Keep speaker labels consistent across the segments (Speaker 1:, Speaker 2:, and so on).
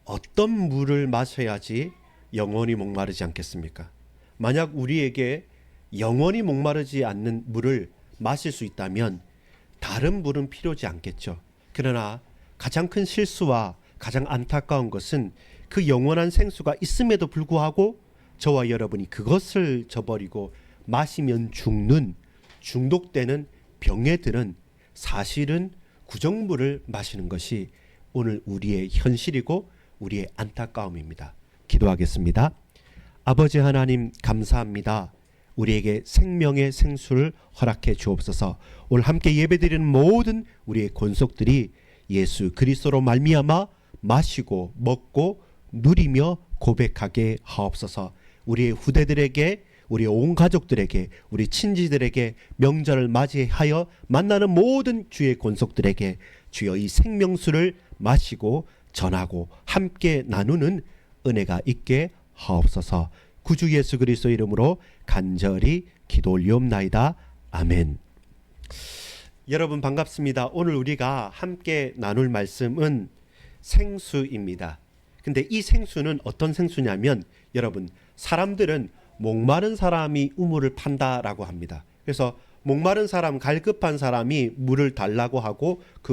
Speaker 1: 어떤 물을 마셔야지 영원히 목마르지 않겠습니까? 만약 우리에게 영원히 목마르지 않는 물을 마실 수 있다면 다른 물은 필요지 않겠죠. 그러나 가장 큰 실수와 가장 안타까운 것은 그 영원한 생수가 있음에도 불구하고 저와 여러분이 그것을 저버리고 마시면 죽는 중독되는 병에 들은 사실은 구정물을 마시는 것이 오늘 우리의 현실이고 우리의 안타까움입니다. 기도하겠습니다. 아버지 하나님 감사합니다. 우리에게 생명의 생수를 허락해 주옵소서. 오늘 함께 예배드리는 모든 우리의 권속들이 예수 그리스도로 말미암아 마시고 먹고 누리며 고백하게 하옵소서. 우리의 후대들에게, 우리 온 가족들에게, 우리 친지들에게 명절을 맞이하여 만나는 모든 주의 권속들에게 주여 이 생명수를 마시고 전하고 함께 나누는 은혜가 있게 하옵소서. 구주 예수 그리스도 이름으로 간절히 기도 올리옵나이다. 아멘. 여러분 반갑습니다. 오늘 우리가 함께 나눌 말씀은 생수입니다. 근데 이 생수는 어떤 생수냐면 여러분, 사람들은 목마른 사람이 우물을 판다라고 합니다. 그래서 목마른 사람, 갈급한 사람이 물을 달라고 하고 그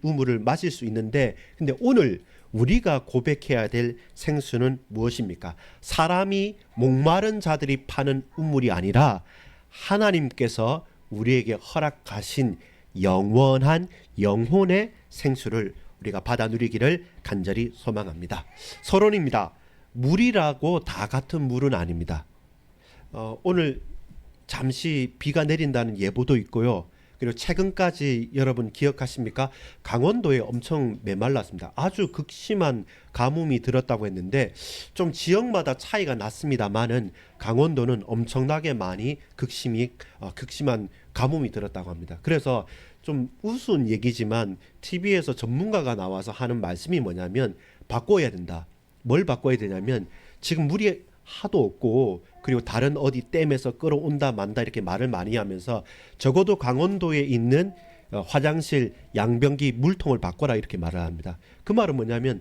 Speaker 1: 우물을 마실 수 있는데, 근데 오늘 우리가 고백해야 될 생수는 무엇입니까? 사람이 목마른 자들이 파는 우물이 아니라 하나님께서 우리에게 허락하신 영원한 영혼의 생수를 우리가 받아 누리기를 간절히 소망합니다. 서론입니다. 물이라고 다 같은 물은 아닙니다. 오늘 잠시 비가 내린다는 예보도 있고요. 그리고 최근까지 여러분 기억하십니까? 강원도에 엄청 메말랐습니다. 아주 극심한 가뭄이 들었다고 했는데 좀 지역마다 차이가 났습니다만은 강원도는 엄청나게 많이 극심한 가뭄이 들었다고 합니다. 그래서 좀 우스운 얘기지만 TV에서 전문가가 나와서 하는 말씀이 뭐냐면 바꿔야 된다. 뭘 바꿔야 되냐면 지금 물이 하도 없고 그리고 다른 어디 댐에서 끌어온다 만다 이렇게 말을 많이 하면서 적어도 강원도에 있는 화장실 양변기 물통을 바꿔라 이렇게 말을 합니다. 그 말은 뭐냐면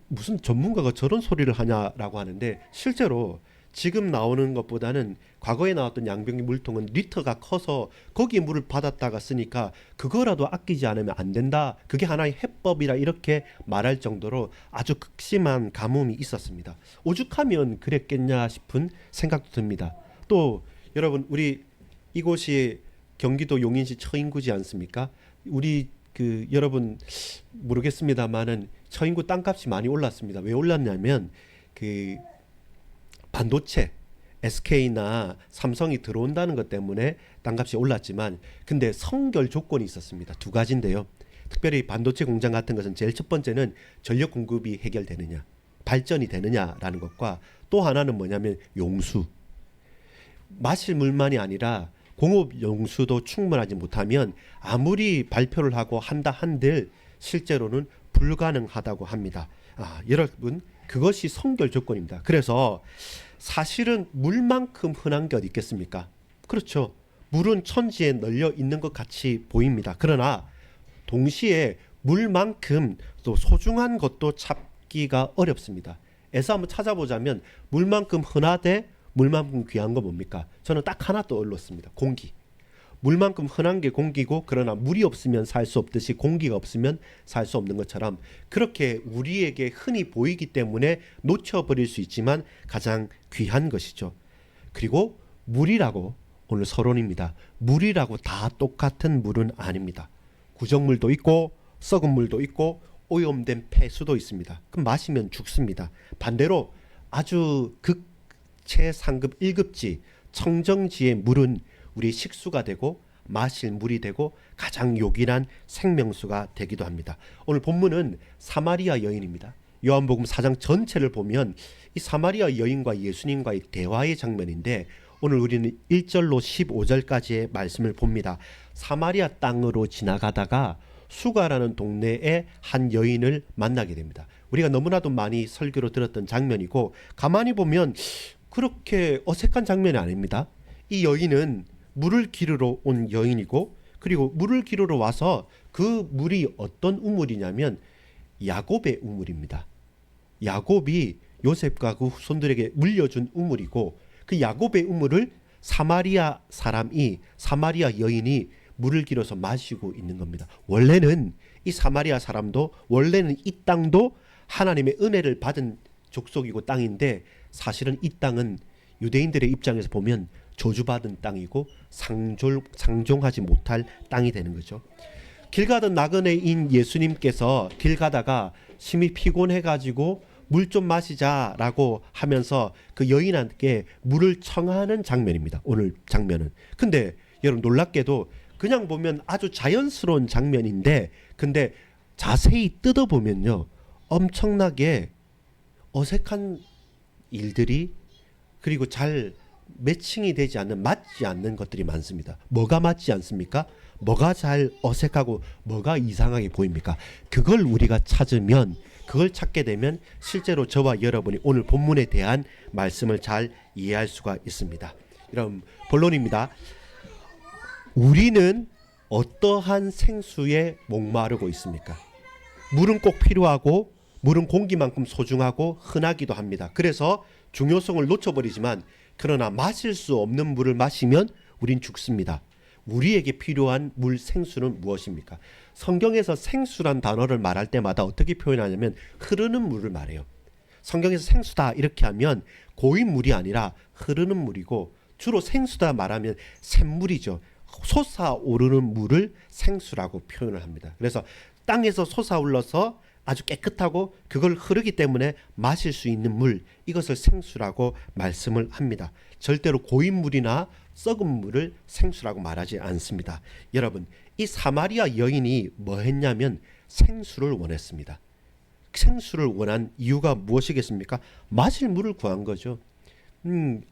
Speaker 1: 무슨 전문가가 저런 소리를 하냐라고 하는데 실제로 지금 나오는 것보다는 과거에 나왔던 양변기 물통은 리터가 커서 거기에 물을 받았다가 쓰니까 그거라도 아끼지 않으면 안 된다. 그게 하나의 해법이라 이렇게 말할 정도로 아주 극심한 가뭄이 있었습니다. 오죽하면 그랬겠냐 싶은 생각도 듭니다. 또 여러분, 우리 이곳이 경기도 용인시 처인구지 않습니까? 우리 여러분 모르겠습니다만은 처인구 땅값이 많이 올랐습니다. 왜 올랐냐면 반도체 SK나 삼성이 들어온다는 것 때문에 땅값이 올랐지만 근데 선결 조건이 있었습니다. 두 가지인데요. 특별히 반도체 공장 같은 것은 제일 첫 번째는 전력 공급이 해결되느냐, 발전이 되느냐라는 것과 또 하나는 뭐냐면 용수. 마실 물만이 아니라 공업 용수도 충분하지 못하면 아무리 발표를 하고 한다 한들 실제로는 불가능하다고 합니다. 여러분, 그것이 선결 조건입니다. 그래서 사실은 물만큼 흔한 게 어디 있겠습니까? 그렇죠. 물은 천지에 널려 있는 것 같이 보입니다. 그러나 동시에 물만큼 또 소중한 것도 찾기가 어렵습니다. 애써 한번 찾아보자면 물만큼 흔하되 물만큼 귀한 거 뭡니까? 저는 딱 하나 떠올랐습니다. 공기. 물만큼 흔한 게 공기고, 그러나 물이 없으면 살 수 없듯이 공기가 없으면 살 수 없는 것처럼 그렇게 우리에게 흔히 보이기 때문에 놓쳐버릴 수 있지만 가장 귀한 것이죠. 그리고 물이라고, 오늘 서론입니다. 물이라고 다 똑같은 물은 아닙니다. 구정물도 있고 썩은 물도 있고 오염된 폐수도 있습니다. 그럼 마시면 죽습니다. 반대로 아주 최상급 1급지 청정지의 물은 우리 식수가 되고 마실 물이 되고 가장 요긴한 생명수가 되기도 합니다. 오늘 본문은 사마리아 여인입니다. 요한복음 4장 전체를 보면 이 사마리아 여인과 예수님과의 대화의 장면인데 오늘 우리는 1절로 15절까지의 말씀을 봅니다. 사마리아 땅으로 지나가다가 수가라는 동네에 한 여인을 만나게 됩니다. 우리가 너무나도 많이 설교로 들었던 장면이고 가만히 보면 그렇게 어색한 장면이 아닙니다. 이 여인은 물을 기르러 온 여인이고, 그리고 물을 기르러 와서 그 물이 어떤 우물이냐면 야곱의 우물입니다. 야곱이 요셉과 그 후손들에게 물려준 우물이고, 그 야곱의 우물을 사마리아 여인이 물을 길어서 마시고 있는 겁니다. 원래는 이 사마리아 사람도, 원래는 이 땅도 하나님의 은혜를 받은 족속이고 땅인데, 사실은 이 땅은 유대인들의 입장에서 보면 저주받은 땅이고 상종하지 못할 땅이 되는 거죠. 길 가던 나그네인 예수님께서 길 가다가 심히 피곤해가지고 물 좀 마시자라고 하면서 그 여인한테 물을 청하는 장면입니다. 오늘 장면은. 근데 여러분, 놀랍게도 그냥 보면 아주 자연스러운 장면인데, 근데 자세히 뜯어보면요, 엄청나게 어색한 일들이, 그리고 잘 매칭이 되지 않는, 맞지 않는 것들이 많습니다. 뭐가 맞지 않습니까? 뭐가 잘 어색하고 뭐가 이상하게 보입니까? 그걸 우리가 찾으면, 그걸 찾게 되면 실제로 저와 여러분이 오늘 본문에 대한 말씀을 잘 이해할 수가 있습니다. 여러분, 본론입니다. 우리는 어떠한 생수에 목마르고 있습니까? 물은 꼭 필요하고, 물은 공기만큼 소중하고 흔하기도 합니다. 그래서 중요성을 놓쳐버리지만, 그러나 마실 수 없는 물을 마시면 우린 죽습니다. 우리에게 필요한 물, 생수는 무엇입니까? 성경에서 생수란 단어를 말할 때마다 어떻게 표현하냐면 흐르는 물을 말해요. 성경에서 생수다 이렇게 하면 고인 물이 아니라 흐르는 물이고, 주로 생수다 말하면 샘물이죠. 솟아오르는 물을 생수라고 표현을 합니다. 그래서 땅에서 솟아올라서 아주 깨끗하고 그걸 흐르기 때문에 마실 수 있는 물, 이것을 생수라고 말씀을 합니다. 절대로 고인 물이나 썩은 물을 생수라고 말하지 않습니다. 여러분, 이 사마리아 여인이 뭐 했냐면 생수를 원했습니다. 생수를 원한 이유가 무엇이겠습니까? 마실 물을 구한 거죠.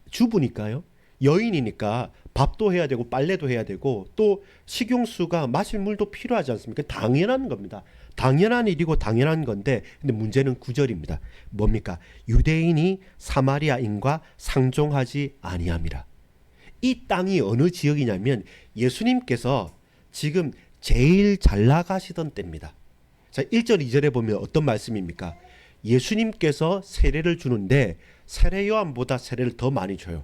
Speaker 1: 주부니까요. 여인이니까 밥도 해야 되고 빨래도 해야 되고 또 식용수가, 마실 물도 필요하지 않습니까? 당연한 겁니다. 당연한 일이고 당연한 건데, 근데 문제는 9절입니다. 뭡니까? 유대인이 사마리아인과 상종하지 아니함이라. 이 땅이 어느 지역이냐면 예수님께서 지금 제일 잘 나가시던 때입니다. 자, 1절 2절에 보면 어떤 말씀입니까? 예수님께서 세례를 주는데 세례 요한보다 세례를 더 많이 줘요.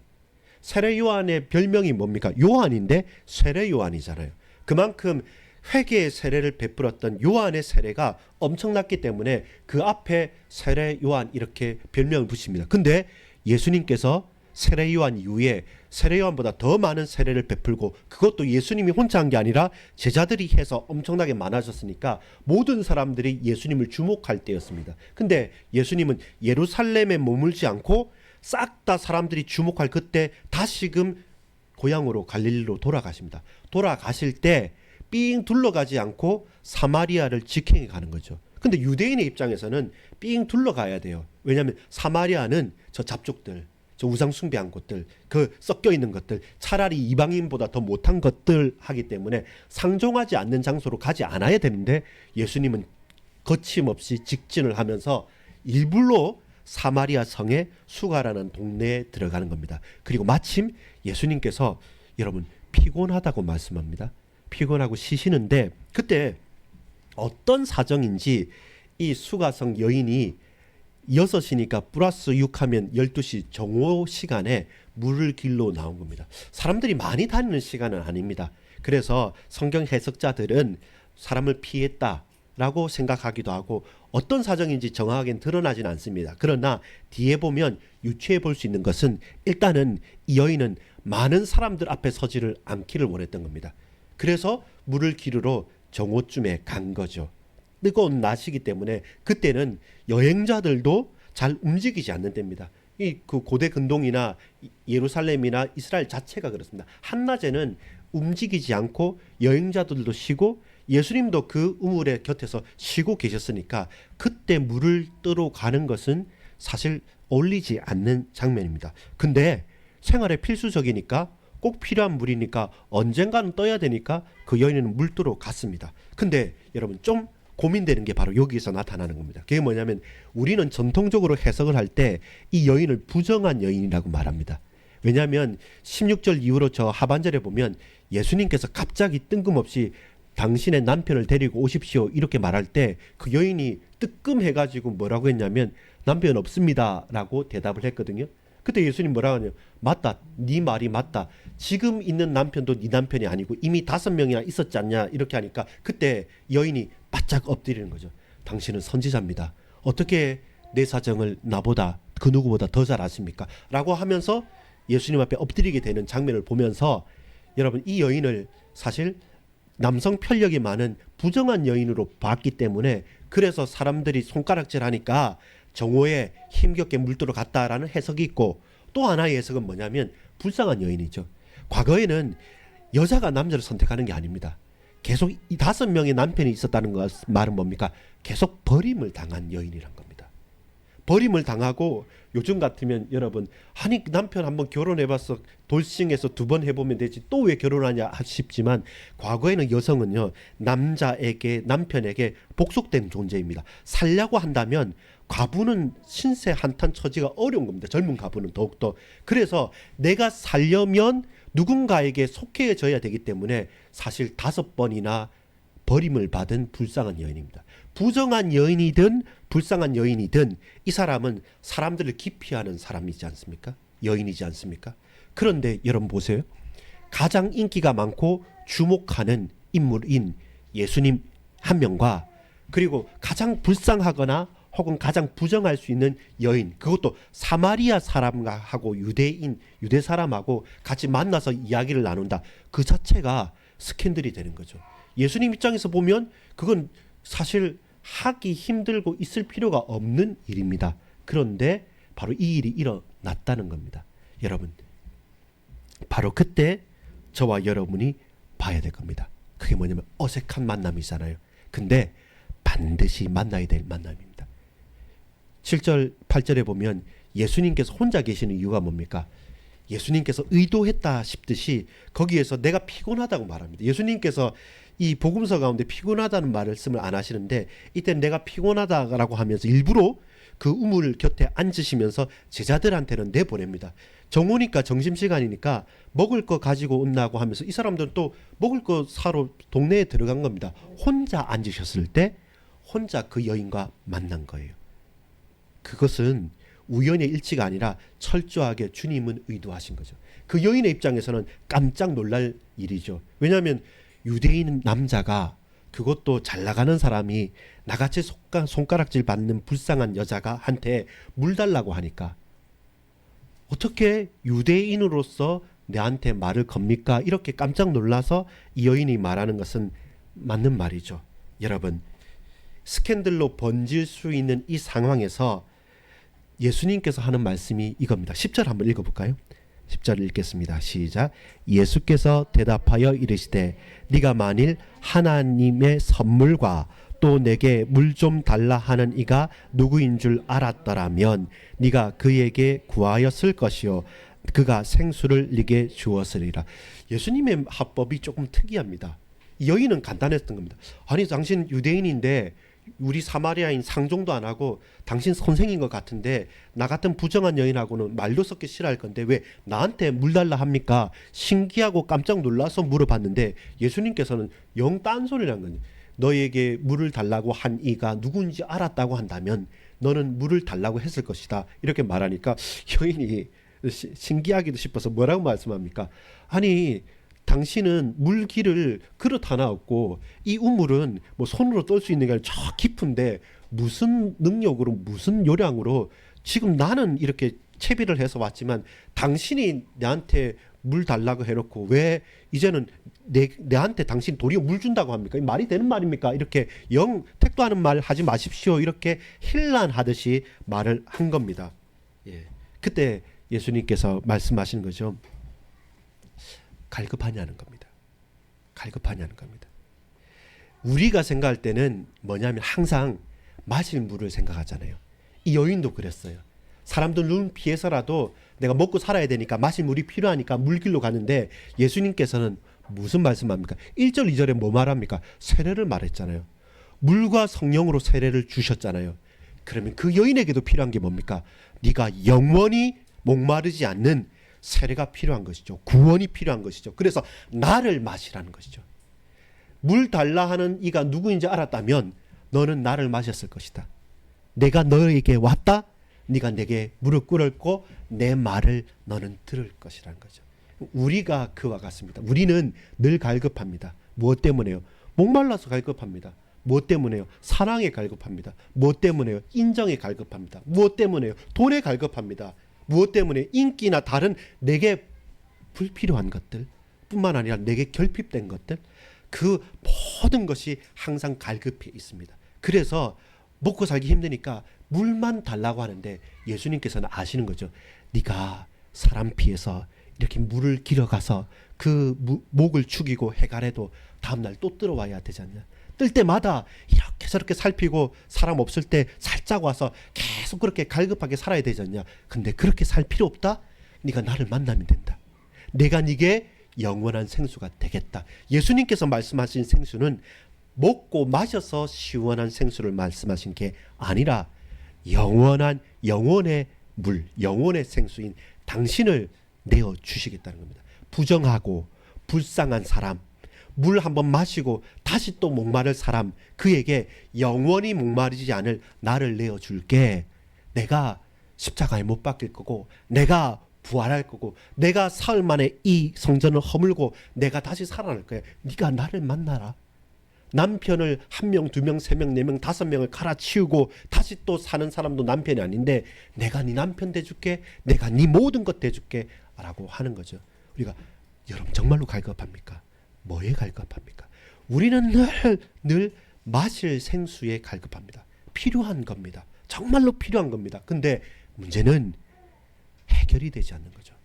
Speaker 1: 세례 요한의 별명이 뭡니까? 요한인데 세례 요한이잖아요. 그만큼 회개의 세례를 베풀었던 요한의 세례가 엄청났기 때문에 그 앞에 세례 요한 이렇게 별명을 붙입니다. 근데 예수님께서 세례 요한 이후에 세례 요한보다 더 많은 세례를 베풀고, 그것도 예수님이 혼자 한 게 아니라 제자들이 해서 엄청나게 많아졌으니까 모든 사람들이 예수님을 주목할 때였습니다. 근데 예수님은 예루살렘에 머물지 않고 싹 다 사람들이 주목할 그때 다시금 고향으로 갈릴리로 돌아가십니다. 돌아가실 때 삥 둘러가지 않고 사마리아를 직행해 가는 거죠. 근데 유대인의 입장에서는 삥 둘러가야 돼요. 왜냐하면 사마리아는 저 잡족들, 저 우상 숭배한 것들, 그 섞여 있는 것들, 차라리 이방인보다 더 못한 것들 하기 때문에 상종하지 않는 장소로 가지 않아야 되는데, 예수님은 거침없이 직진을 하면서 일부러 사마리아 성의 수가라는 동네에 들어가는 겁니다. 그리고 마침 예수님께서 여러분 피곤하다고 말씀합니다. 피곤하고 쉬시는데, 그때 어떤 사정인지 이 수가성 여인이 6시니까 플러스 6하면 12시 정오 시간에 물을 길러 나온 겁니다. 사람들이 많이 다니는 시간은 아닙니다. 그래서 성경 해석자들은 사람을 피했다라고 생각하기도 하고, 어떤 사정인지 정확하게 드러나진 않습니다. 그러나 뒤에 보면 유추해 볼 수 있는 것은, 일단은 이 여인은 많은 사람들 앞에 서지를 않기를 원했던 겁니다. 그래서 물을 기르러 정오쯤에 간 거죠. 뜨거운 낮이기 때문에 그때는 여행자들도 잘 움직이지 않는 때입니다. 이 그 고대 근동이나 예루살렘이나 이스라엘 자체가 그렇습니다. 한낮에는 움직이지 않고 여행자들도 쉬고 예수님도 그 우물의 곁에서 쉬고 계셨으니까 그때 물을 뜨러 가는 것은 사실 어울리지 않는 장면입니다. 근데 생활에 필수적이니까, 꼭 필요한 물이니까, 언젠가는 떠야 되니까 그 여인은 물 뜨러 갔습니다. 근데 여러분 좀 고민되는 게 바로 여기서 나타나는 겁니다. 그게 뭐냐면, 우리는 전통적으로 해석을 할 때 이 여인을 부정한 여인이라고 말합니다. 왜냐하면 16절 이후로 저 하반절에 보면 예수님께서 갑자기 뜬금없이 당신의 남편을 데리고 오십시오 이렇게 말할 때 그 여인이 뜨끔해가지고 뭐라고 했냐면 남편 없습니다라고 대답을 했거든요. 그때 예수님 뭐라고 하냐면 맞다, 네 말이 맞다. 지금 있는 남편도 네 남편이 아니고 이미 5명이나 있었지 않냐 이렇게 하니까 그때 여인이 바짝 엎드리는 거죠. 당신은 선지자입니다. 어떻게 내 사정을 나보다 그 누구보다 더 잘 아십니까? 라고 하면서 예수님 앞에 엎드리게 되는 장면을 보면서 여러분 이 여인을 사실 남성 편력이 많은 부정한 여인으로 봤기 때문에 그래서 사람들이 손가락질하니까 정오에 힘겹게 물들어 갔다라는 해석이 있고 또 하나의 해석은 뭐냐면 불쌍한 여인이죠. 과거에는 여자가 남자를 선택하는 게 아닙니다. 계속 이 5명의 남편이 있었다는 것 말은 뭡니까? 계속 버림을 당한 여인이란 겁니다. 버림을 당하고 요즘 같으면 여러분 아니 남편 한번 결혼해봐서 돌싱해서 2번 해보면 되지 또 왜 결혼하냐 싶지만 과거에는 여성은요 남자에게 남편에게 복속된 존재입니다. 살려고 한다면 과부는 신세 한탄 처지가 어려운 겁니다. 젊은 과부는 더욱더. 그래서 내가 살려면 누군가에게 속해져야 되기 때문에 사실 5번이나 버림을 받은 불쌍한 여인입니다. 부정한 여인이든 불쌍한 여인이든 이 사람은 사람들을 기피하는 사람이지 않습니까? 여인이지 않습니까? 그런데 여러분 보세요. 가장 인기가 많고 주목하는 인물인 예수님 한 명과 그리고 가장 불쌍하거나 혹은 가장 부정할 수 있는 여인, 그것도 사마리아 사람하고 유대 사람하고 같이 만나서 이야기를 나눈다. 그 자체가 스캔들이 되는 거죠. 예수님 입장에서 보면 그건 사실 하기 힘들고 있을 필요가 없는 일입니다. 그런데 바로 이 일이 일어났다는 겁니다. 여러분, 바로 그때 저와 여러분이 봐야 될 겁니다. 그게 뭐냐면 어색한 만남이잖아요. 근데 반드시 만나야 될 만남입니다. 7절, 8절에 보면 예수님께서 혼자 계시는 이유가 뭡니까? 예수님께서 의도했다 싶듯이 거기에서 내가 피곤하다고 말합니다. 예수님께서 이 복음서 가운데 피곤하다는 말씀을 안 하시는데 이때 내가 피곤하다라고 하면서 일부러 그 우물 곁에 앉으시면서 제자들한테는 내보냅니다. 정오니까 점심시간이니까 먹을 거 가지고 온다고 하면서 이 사람들은 또 먹을 거 사러 동네에 들어간 겁니다. 혼자 앉으셨을 때 혼자 그 여인과 만난 거예요. 그것은 우연의 일치가 아니라 철저하게 주님은 의도하신 거죠. 그 여인의 입장에서는 깜짝 놀랄 일이죠. 왜냐하면 유대인 남자가 그것도 잘 나가는 사람이 나같이 손가락질 받는 불쌍한 여자가 한테 물 달라고 하니까 어떻게 유대인으로서 내한테 말을 겁니까? 이렇게 깜짝 놀라서 이 여인이 말하는 것은 맞는 말이죠. 여러분, 스캔들로 번질 수 있는 이 상황에서 예수님께서 하는 말씀이 이겁니다. 10절 한번 읽어볼까요? 10절 읽겠습니다. 시작. 예수께서 대답하여 이르시되 네가 만일 하나님의 선물과 또 내게 물 좀 달라 하는 이가 누구인 줄 알았더라면 네가 그에게 구하였을 것이요 그가 생수를 네게 주었으리라. 예수님의 화법이 조금 특이합니다. 여인은 간단했던 겁니다. 아니 당신 유대인인데 우리 사마리아인 상종도 안 하고 당신 선생인 것 같은데 나 같은 부정한 여인하고는 말도 섞기 싫어할 건데 왜 나한테 물 달라 합니까? 신기하고 깜짝 놀라서 물어봤는데 예수님께서는 영 딴소리란 거예요. 너에게 물을 달라고 한 이가 누군지 알았다고 한다면 너는 물을 달라고 했을 것이다. 이렇게 말하니까 여인이 신기하기도 싶어서 뭐라고 말씀합니까? 아니 당신은 물기를 그릇 하나 없고 이 우물은 뭐 손으로 뜰 수 있는 게 아니라 저 깊은데 무슨 능력으로 무슨 요량으로 지금 나는 이렇게 채비를 해서 왔지만 당신이 나한테 물 달라고 해놓고 왜 이제는 내한테 당신 도리어 물 준다고 합니까? 말이 되는 말입니까? 이렇게 영 택도 하는 말 하지 마십시오. 이렇게 힐난하듯이 말을 한 겁니다. 예. 그때 예수님께서 말씀하신 거죠. 갈급하냐는 겁니다. 갈급하냐는 겁니다. 우리가 생각할 때는 뭐냐면 항상 마실 물을 생각하잖아요. 이 여인도 그랬어요. 사람들 눈 피해서라도 내가 먹고 살아야 되니까 마실 물이 필요하니까 물길로 가는데 예수님께서는 무슨 말씀합니까? 1절 2절에 뭐 말합니까? 세례를 말했잖아요. 물과 성령으로 세례를 주셨잖아요. 그러면 그 여인에게도 필요한 게 뭡니까? 네가 영원히 목마르지 않는 세례가 필요한 것이죠. 구원이 필요한 것이죠. 그래서 나를 마시라는 것이죠. 물 달라 하는 이가 누구인지 알았다면 너는 나를 마셨을 것이다. 내가 너에게 왔다. 네가 내게 무릎 꿇었고 내 말을 너는 들을 것이라는 거죠. 우리가 그와 같습니다. 우리는 늘 갈급합니다. 무엇 때문에요? 목말라서 갈급합니다. 무엇 때문에요? 사랑에 갈급합니다. 무엇 때문에요? 인정에 갈급합니다. 무엇 때문에요? 돈에 갈급합니다. 무엇 때문에? 인기나 다른 내게 불필요한 것들 뿐만 아니라 내게 결핍된 것들, 그 모든 것이 항상 갈급해 있습니다. 그래서 먹고 살기 힘드니까 물만 달라고 하는데 예수님께서는 아시는 거죠. 네가 사람 피해서 이렇게 물을 길어가서 그 목을 축이고 해가래도 다음날 또 들어와야 되지 않냐. 뜰 때마다 이렇게 저렇게 살피고 사람 없을 때 살짝 와서 계속 그렇게 갈급하게 살아야 되지 않냐. 근데 그렇게 살 필요 없다. 네가 나를 만나면 된다. 내가 네게 영원한 생수가 되겠다. 예수님께서 말씀하신 생수는 먹고 마셔서 시원한 생수를 말씀하신 게 아니라 영원한 영혼의 물, 영혼의 생수인 당신을 내어 주시겠다는 겁니다. 부정하고 불쌍한 사람, 물 한번 마시고 다시 또 목마를 사람, 그에게 영원히 목마르지 않을 나를 내어 줄게. 내가 십자가에 못 박힐 거고, 내가 부활할 거고, 내가 사흘 만에 이 성전을 허물고 내가 다시 살아날 거야. 네가 나를 만나라. 남편을 1명, 2명, 3명, 4명, 5명을 갈아치우고 다시 또 사는 사람도 남편이 아닌데 내가 네 남편 돼줄게. 내가 네 모든 것 돼줄게 라고 하는 거죠. 우리가 여러분 정말로 갈급합니까? 뭐에 갈급합니까? 우리는 늘 마실 생수에 갈급합니다. 필요한 겁니다. 정말로 필요한 겁니다. 근데 문제는 해결이 되지 않는 거죠.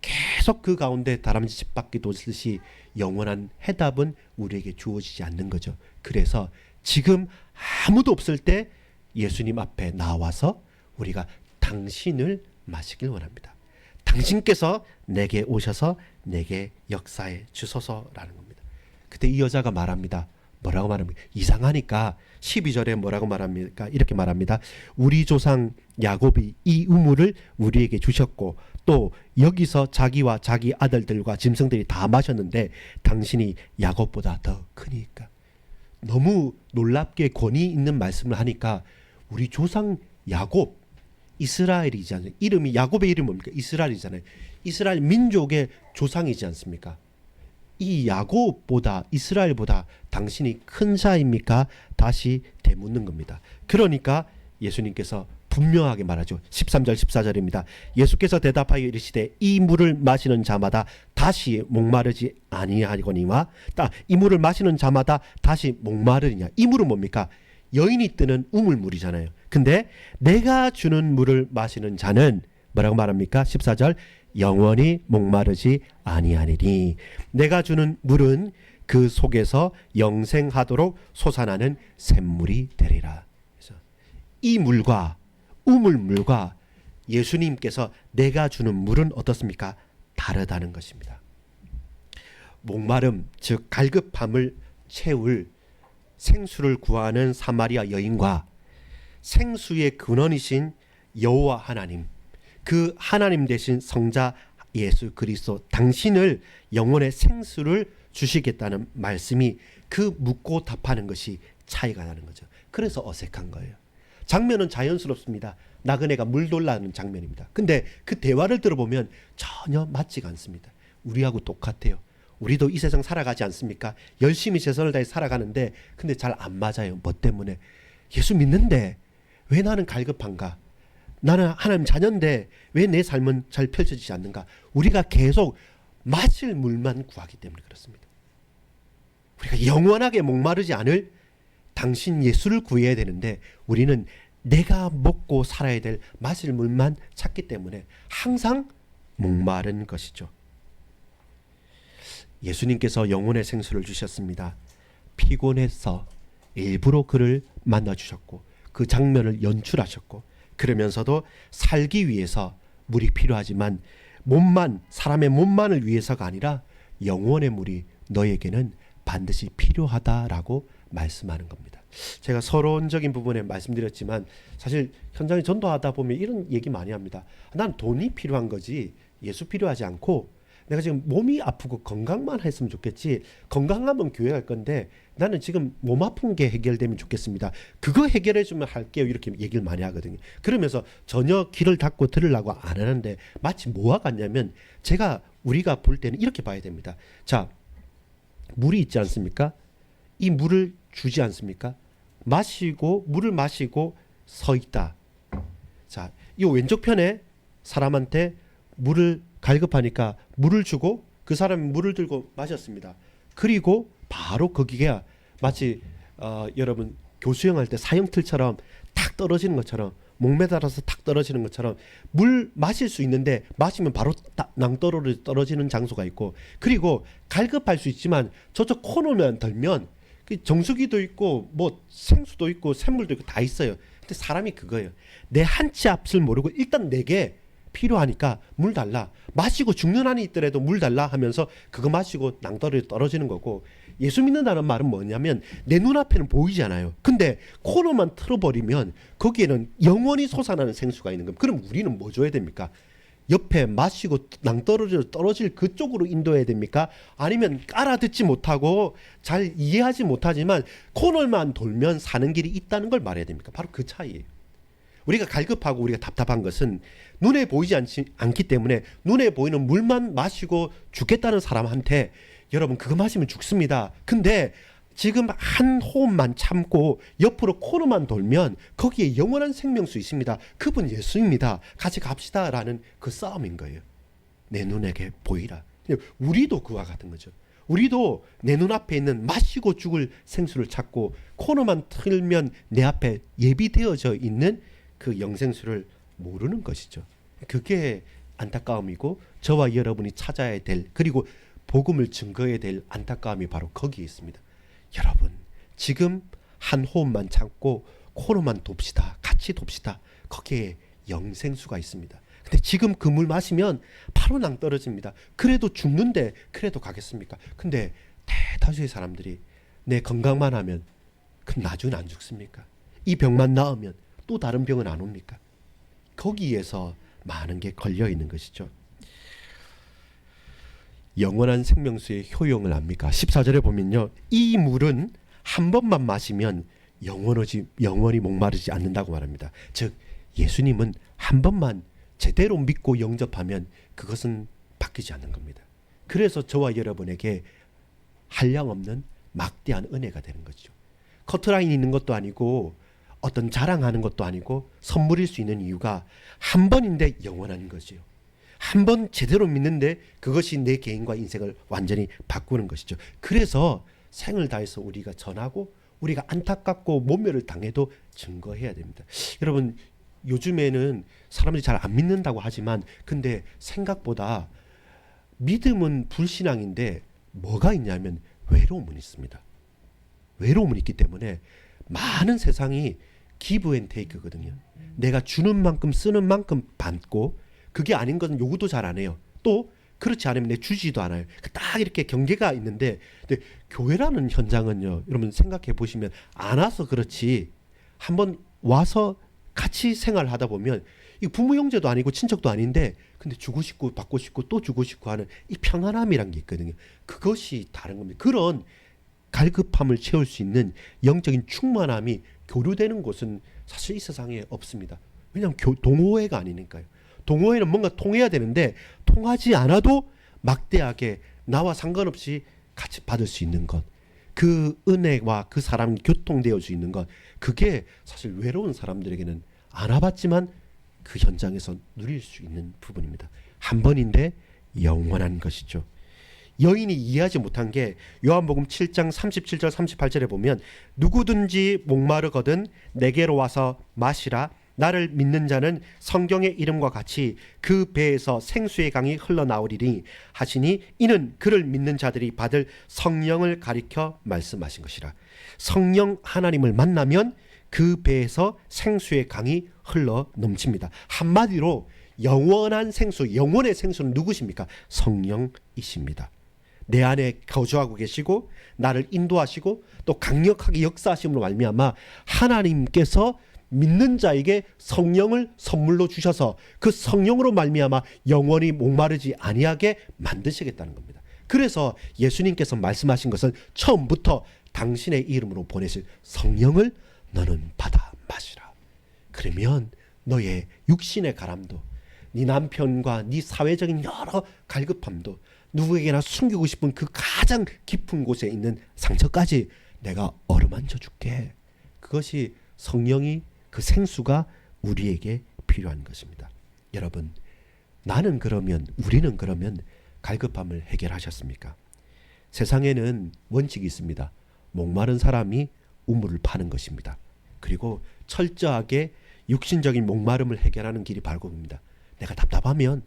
Speaker 1: 계속 그 가운데 다람쥐 집 돌듯이 영원한 해답은 우리에게 주어지지 않는 거죠. 그래서 지금 아무도 없을 때 예수님 앞에 나와서 우리가 당신을 마시길 원합니다. 당신께서 내게 오셔서 내게 역사해 주소서라는 겁니다. 그때 이 여자가 말합니다. 뭐라고 말합니까? 이상하니까 12절에 뭐라고 말합니까? 이렇게 말합니다. 우리 조상 야곱이 이 우물을 우리에게 주셨고 또 여기서 자기와 자기 아들들과 짐승들이 다 마셨는데 당신이 야곱보다 더 크니까. 너무 놀랍게 권위 있는 말씀을 하니까 우리 조상 야곱, 이스라엘이잖아요. 이름이 야곱의 이름이 뭡니까? 이스라엘이잖아요. 이스라엘 민족의 조상이지 않습니까? 이 야곱보다 이스라엘보다 당신이 큰 자입니까? 다시 되묻는 겁니다. 그러니까 예수님께서 분명하게 말하죠. 13절 14절입니다. 예수께서 대답하여 이르시되 이 물을 마시는 자마다 다시 목마르지 아니하거니와 이 물을 마시는 자마다 다시 목마르느냐. 이 물은 뭡니까? 여인이 뜨는 우물물이잖아요. 근데 내가 주는 물을 마시는 자는 뭐라고 말합니까? 14절 영원히 목마르지 아니하리니 내가 주는 물은 그 속에서 영생하도록 솟아나는 샘물이 되리라. 그래서 이 물과 우물물과 예수님께서 내가 주는 물은 어떻습니까? 다르다는 것입니다. 목마름 즉 갈급함을 채울 생수를 구하는 사마리아 여인과 생수의 근원이신 여호와 하나님, 그 하나님 되신 성자 예수 그리스도 당신을 영혼의 생수를 주시겠다는 말씀이 그 묻고 답하는 것이 차이가 나는 거죠. 그래서 어색한 거예요. 장면은 자연스럽습니다. 나그네가 물 돌라는 장면입니다. 근데 그 대화를 들어보면 전혀 맞지가 않습니다. 우리하고 똑같아요. 우리도 이 세상 살아가지 않습니까? 열심히 최선을 다해 살아가는데 근데 잘 안 맞아요. 뭐 때문에? 예수 믿는데 왜 나는 갈급한가? 나는 하나님 자녀인데 왜 내 삶은 잘 펼쳐지지 않는가? 우리가 계속 마실 물만 구하기 때문에 그렇습니다. 우리가 영원하게 목마르지 않을 당신 예수를 구해야 되는데 우리는 내가 먹고 살아야 될 마실 물만 찾기 때문에 항상 목마른 것이죠. 예수님께서 영혼의 생수를 주셨습니다. 피곤해서 일부러 그를 만나주셨고 그 장면을 연출하셨고 그러면서도 살기 위해서 물이 필요하지만 사람의 몸만을 위해서가 아니라 영혼의 물이 너에게는 반드시 필요하다라고 말씀하는 겁니다. 제가 서론적인 부분에 말씀드렸지만 사실 현장에 전도하다 보면 이런 얘기 많이 합니다. 난 돈이 필요한 거지 예수 필요하지 않고 내가 지금 몸이 아프고 건강만 했으면 좋겠지. 건강하면 교회 갈 건데 나는 지금 몸 아픈 게 해결되면 좋겠습니다. 그거 해결해 주면 할게요. 이렇게 얘기를 많이 하거든요. 그러면서 전혀 귀를 닫고 들으려고 안 하는데 마치 뭐와 같냐면 우리가 볼 때는 이렇게 봐야 됩니다. 자, 물이 있지 않습니까? 이 물을 주지 않습니까? 물을 마시고 서 있다. 자, 이 왼쪽 편에 사람한테 물을 갈급하니까 물을 주고 그 사람이 물을 들고 마셨습니다. 그리고 바로 거기가 마치 여러분 교수형 할 때 사형틀처럼 탁 떨어지는 것처럼 목매달아서 탁 떨어지는 것처럼 물 마실 수 있는데 마시면 바로 낭떠러리 떨어지는 장소가 있고, 그리고 갈급할 수 있지만 저쪽 코너만 들면 정수기도 있고 뭐 생수도 있고 샘물도 있고 다 있어요. 근데 사람이 그거예요. 내 한 치 앞을 모르고 일단 내게 필요하니까 물 달라, 마시고 죽는 한이 있더라도 물 달라 하면서 그거 마시고 낭떠러리 떨어지는 거고, 예수 믿는다는 말은 뭐냐면 내 눈앞에는 보이잖아요. 근데 코너만 틀어버리면 거기에는 영원히 솟아나는 생수가 있는 겁니다. 그럼 우리는 뭐 줘야 됩니까? 옆에 마시고 낭떠러지로 떨어질 그쪽으로 인도해야 됩니까? 아니면 알아듣지 못하고 잘 이해하지 못하지만 코너만 돌면 사는 길이 있다는 걸 말해야 됩니까? 바로 그 차이예요. 우리가 갈급하고 우리가 답답한 것은 눈에 보이지 않기 때문에 눈에 보이는 물만 마시고 죽겠다는 사람한테 여러분 그거 마시면 죽습니다. 근데 지금 한 호흡만 참고 옆으로 코너만 돌면 거기에 영원한 생명수 있습니다. 그분 예수입니다. 같이 갑시다 라는 그 싸움인 거예요. 내 눈에게 보이라. 우리도 그와 같은 거죠. 우리도 내 눈앞에 있는 마시고 죽을 생수를 찾고 코너만 틀면 내 앞에 예비되어져 있는 그 영생수를 모르는 것이죠. 그게 안타까움이고 저와 여러분이 찾아야 될, 그리고 복음을 증거해야 될 안타까움이 바로 거기에 있습니다. 여러분 지금 한 호흡만 참고 코너만 돕시다. 같이 돕시다. 거기에 영생수가 있습니다. 근데 지금 그 물 마시면 바로 낭떠러집니다. 그래도 죽는데 그래도 가겠습니까? 근데 대다수의 사람들이 내 건강만 하면 그럼 나중에 안 죽습니까? 이 병만 나으면 또 다른 병은 안 옵니까? 거기에서 많은 게 걸려 있는 것이죠. 영원한 생명수의 효용을 압니까? 14절에 보면요, 이 물은 한 번만 마시면 영원히 목마르지 않는다고 말합니다. 즉 예수님은 한 번만 제대로 믿고 영접하면 그것은 바뀌지 않는 겁니다. 그래서 저와 여러분에게 한량없는 막대한 은혜가 되는 거죠. 커트라인이 있는 것도 아니고 어떤 자랑하는 것도 아니고 선물일 수 있는 이유가 한 번인데 영원한 거죠. 한 번 제대로 믿는데 그것이 내 개인과 인생을 완전히 바꾸는 것이죠. 그래서 생을 다해서 우리가 전하고 우리가 안타깝고 모멸을 당해도 증거해야 됩니다. 여러분 요즘에는 사람들이 잘 안 믿는다고 하지만 근데 생각보다 믿음은 불신앙인데 뭐가 있냐면 외로움은 있습니다. 외로움은 있기 때문에 많은 세상이 기브 앤 테이크거든요. 내가 주는 만큼 쓰는 만큼 받고 그게 아닌 것은 요구도 잘 안 해요. 또 그렇지 않으면 내 주지도 않아요. 딱 이렇게 경계가 있는데 근데 교회라는 현장은요. 여러분 생각해 보시면 안 와서 그렇지 한번 와서 같이 생활하다 보면 이 부모 형제도 아니고 친척도 아닌데 근데 주고 싶고 받고 싶고 또 주고 싶고 하는 이 평안함이란 게 있거든요. 그것이 다른 겁니다. 그런 갈급함을 채울 수 있는 영적인 충만함이 교류되는 곳은 사실 이 세상에 없습니다. 왜냐하면 동호회가 아니니까요. 동호회는 뭔가 통해야 되는데 통하지 않아도 막대하게 나와 상관없이 같이 받을 수 있는 것, 그 은혜와 그 사람이 교통되어 수 있는 것, 그게 사실 외로운 사람들에게는 안 와봤지만 그 현장에서 누릴 수 있는 부분입니다. 한 번인데 영원한 것이죠. 여인이 이해하지 못한 게 요한복음 7장 37절 38절에 보면 누구든지 목마르거든 내게로 와서 마시라. 나를 믿는 자는 성경의 이름과 같이 그 배에서 생수의 강이 흘러나오리니 하시니 이는 그를 믿는 자들이 받을 성령을 가리켜 말씀하신 것이라. 성령 하나님을 만나면 그 배에서 생수의 강이 흘러 넘칩니다. 한마디로 영원한 생수, 영원의 생수는 누구십니까? 성령이십니다. 내 안에 거주하고 계시고 나를 인도하시고 또 강력하게 역사하심으로 말미암아 하나님께서 믿는 자에게 성령을 선물로 주셔서 그 성령으로 말미암아 영원히 목마르지 아니하게 만드시겠다는 겁니다. 그래서 예수님께서 말씀하신 것은 처음부터 당신의 이름으로 보내실 성령을 너는 받아 마시라. 그러면 너의 육신의 가람도, 네 남편과 네 사회적인 여러 갈급함도, 누구에게나 숨기고 싶은 그 가장 깊은 곳에 있는 상처까지 내가 어루만져 줄게. 그것이 성령이, 그 생수가 우리에게 필요한 것입니다. 여러분, 우리는 그러면 갈급함을 해결하셨습니까? 세상에는 원칙이 있습니다. 목마른 사람이 우물을 파는 것입니다. 그리고 철저하게 육신적인 목마름을 해결하는 길이 발굽입니다. 내가 답답하면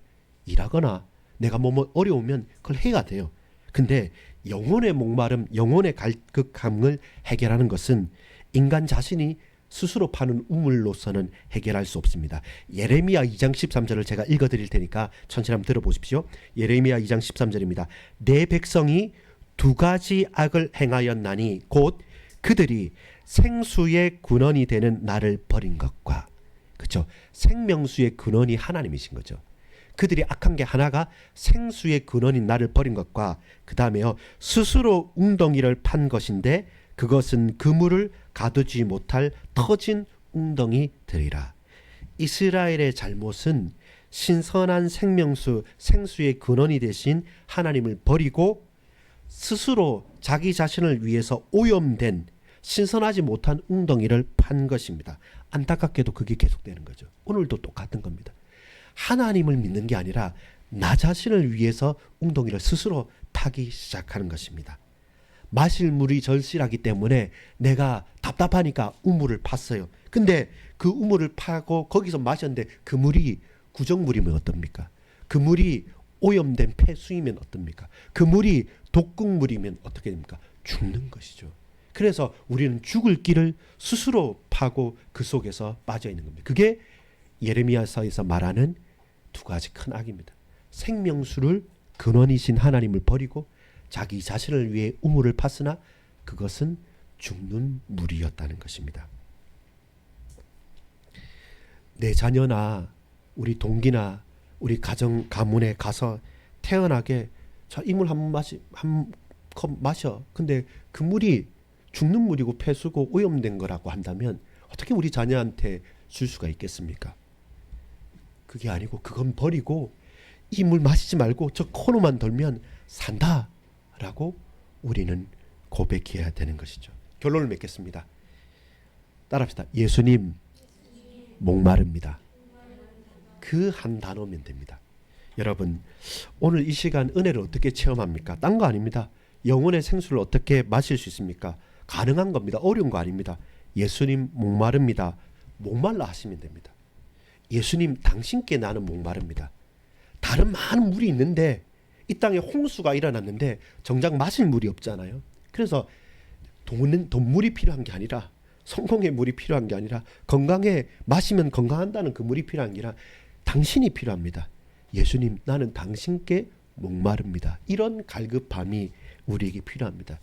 Speaker 1: 일하거나 내가 뭐 어려우면 그걸 해야 돼요. 근데 영혼의 목마름, 영혼의 갈급함을 해결하는 것은 인간 자신이 스스로 파는 우물로서는 해결할 수 없습니다. 예레미야 2장 13절을 제가 읽어드릴 테니까 천천히 한번 들어보십시오. 예레미야 2장 13절입니다. 내 백성이 두 가지 악을 행하였나니 곧 그들이 생수의 근원이 되는 나를 버린 것과, 그렇죠? 생명수의 근원이 하나님이신 거죠. 그들이 악한 게 하나가 생수의 근원인 나를 버린 것과, 그 다음에요, 스스로 웅덩이를 판 것인데 그것은 그물을 가두지 못할 터진 웅덩이 되리라. 이스라엘의 잘못은 신선한 생명수, 생수의 근원이 되신 하나님을 버리고 스스로 자기 자신을 위해서 오염된 신선하지 못한 웅덩이를 판 것입니다. 안타깝게도 그게 계속되는 거죠. 오늘도 똑같은 겁니다. 하나님을 믿는 게 아니라 나 자신을 위해서 웅덩이를 스스로 파기 시작하는 것입니다. 마실 물이 절실하기 때문에 내가 답답하니까 우물을 팠어요. 근데 그 우물을 파고 거기서 마셨는데 그 물이 구정물이면 어떻습니까? 그 물이 오염된 폐수이면 어떻습니까? 그 물이 독극물이면 어떻게 됩니까? 죽는 것이죠. 그래서 우리는 죽을 길을 스스로 파고 그 속에서 빠져 있는 겁니다. 그게 예레미야서에서 말하는 두 가지 큰 악입니다. 생명수를 근원이신 하나님을 버리고 자기 자신을 위해 우물을 팠으나 그것은 죽는 물이었다는 것입니다. 내 자녀나 우리 동기나 우리 가문에 가서 태연하게 자, 이 물 한 컵 마셔. 근데 그 물이 죽는 물이고 폐수고 오염된 거라고 한다면 어떻게 우리 자녀한테 줄 수가 있겠습니까? 그게 아니고 그건 버리고 이 물 마시지 말고 저 코너만 돌면 산다라고 우리는 고백해야 되는 것이죠. 결론을 맺겠습니다. 따라합시다. 예수님 목마릅니다. 그 한 단어면 됩니다. 여러분, 오늘 이 시간 은혜를 어떻게 체험합니까? 딴 거 아닙니다. 영혼의 생수를 어떻게 마실 수 있습니까? 가능한 겁니다. 어려운 거 아닙니다. 예수님 목마릅니다. 목말라 하시면 됩니다. 예수님 당신께 나는 목마릅니다. 다른 많은 물이 있는데 이 땅에 홍수가 일어났는데 정작 마실 물이 없잖아요. 그래서 돈물이 필요한 게 아니라, 성공의 물이 필요한 게 아니라, 건강에 마시면 건강한다는 그 물이 필요한 게 아니라 당신이 필요합니다. 예수님, 나는 당신께 목마릅니다. 이런 갈급함이 우리에게 필요합니다.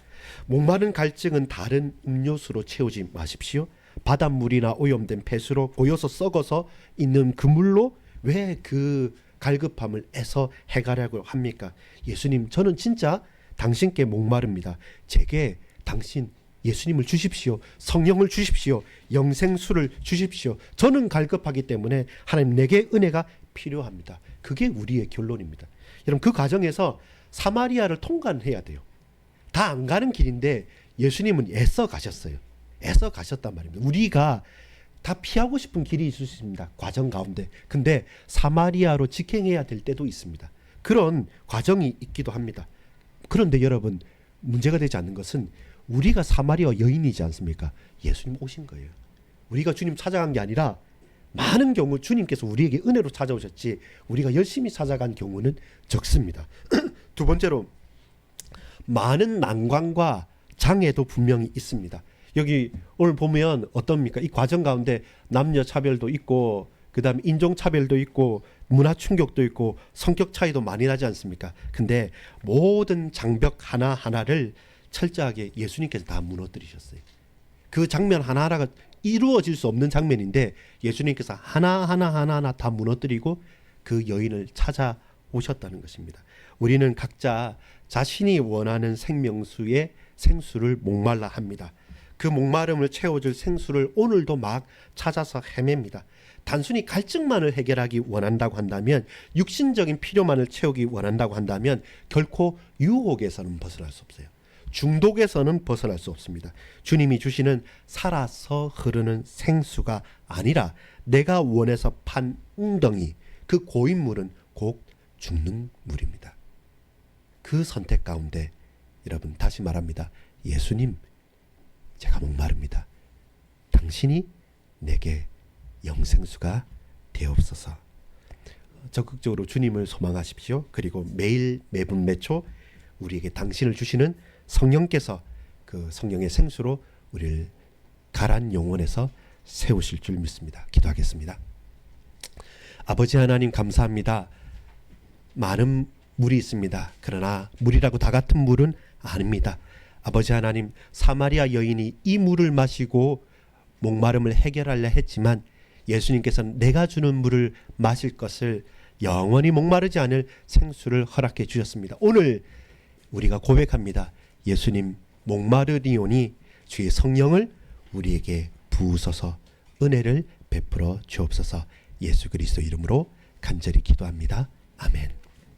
Speaker 1: 목마른 갈증은 다른 음료수로 채우지 마십시오. 바닷물이나 오염된 폐수로 고여서 썩어서 있는 그 물로 왜 그 갈급함을 애서 해가려고 합니까? 예수님, 저는 진짜 당신께 목마릅니다. 제게 당신 예수님을 주십시오. 성령을 주십시오. 영생수를 주십시오. 저는 갈급하기 때문에 하나님 내게 은혜가 필요합니다. 그게 우리의 결론입니다. 여러분, 그 과정에서 사마리아를 통과해야 돼요. 다 안 가는 길인데 예수님은 애써 가셨어요. 애써 가셨단 말입니다. 우리가 다 피하고 싶은 길이 있을 수 있습니다. 과정 가운데. 근데 사마리아로 직행해야 될 때도 있습니다. 그런 과정이 있기도 합니다. 그런데 여러분, 문제가 되지 않는 것은 우리가 사마리아 여인이지 않습니까? 예수님 오신 거예요. 우리가 주님 찾아간 게 아니라 많은 경우 주님께서 우리에게 은혜로 찾아오셨지 우리가 열심히 찾아간 경우는 적습니다. 두 번째로, 많은 난관과 장애도 분명히 있습니다. 여기 오늘 보면 어떻습니까? 이 과정 가운데 남녀 차별도 있고, 그 다음에 인종 차별도 있고, 문화 충격도 있고, 성격 차이도 많이 나지 않습니까? 근데 모든 장벽 하나하나를 철저하게 예수님께서 다 무너뜨리셨어요. 그 장면 하나하나가 이루어질 수 없는 장면인데 예수님께서 하나하나 다 무너뜨리고 그 여인을 찾아오셨다는 것입니다. 우리는 각자 자신이 원하는 생명수의 생수를 목말라 합니다. 그 목마름을 채워줄 생수를 오늘도 막 찾아서 헤맵니다. 단순히 갈증만을 해결하기 원한다고 한다면, 육신적인 필요만을 채우기 원한다고 한다면 결코 유혹에서는 벗어날 수 없어요. 중독에서는 벗어날 수 없습니다. 주님이 주시는 살아서 흐르는 생수가 아니라 내가 원해서 판 웅덩이, 그 고인물은 곧 죽는 물입니다. 그 선택 가운데 여러분, 다시 말합니다. 예수님, 제가 목마릅니다. 당신이 내게 영생수가 되옵소서. 적극적으로 주님을 소망하십시오. 그리고 매일 매분 매초 우리에게 당신을 주시는 성령께서 그 성령의 생수로 우리를 가란 영혼에서 세우실 줄 믿습니다. 기도하겠습니다. 아버지 하나님, 감사합니다. 많은 물이 있습니다. 그러나 물이라고 다 같은 물은 아닙니다. 아버지 하나님, 사마리아 여인이 이 물을 마시고 목마름을 해결하려 했지만 예수님께서는 내가 주는 물을 마실 것을, 영원히 목마르지 않을 생수를 허락해 주셨습니다. 오늘 우리가 고백합니다. 예수님, 목마르니오니 주의 성령을 우리에게 부으소서, 은혜를 베풀어 주옵소서. 예수 그리스도 이름으로 간절히 기도합니다. 아멘.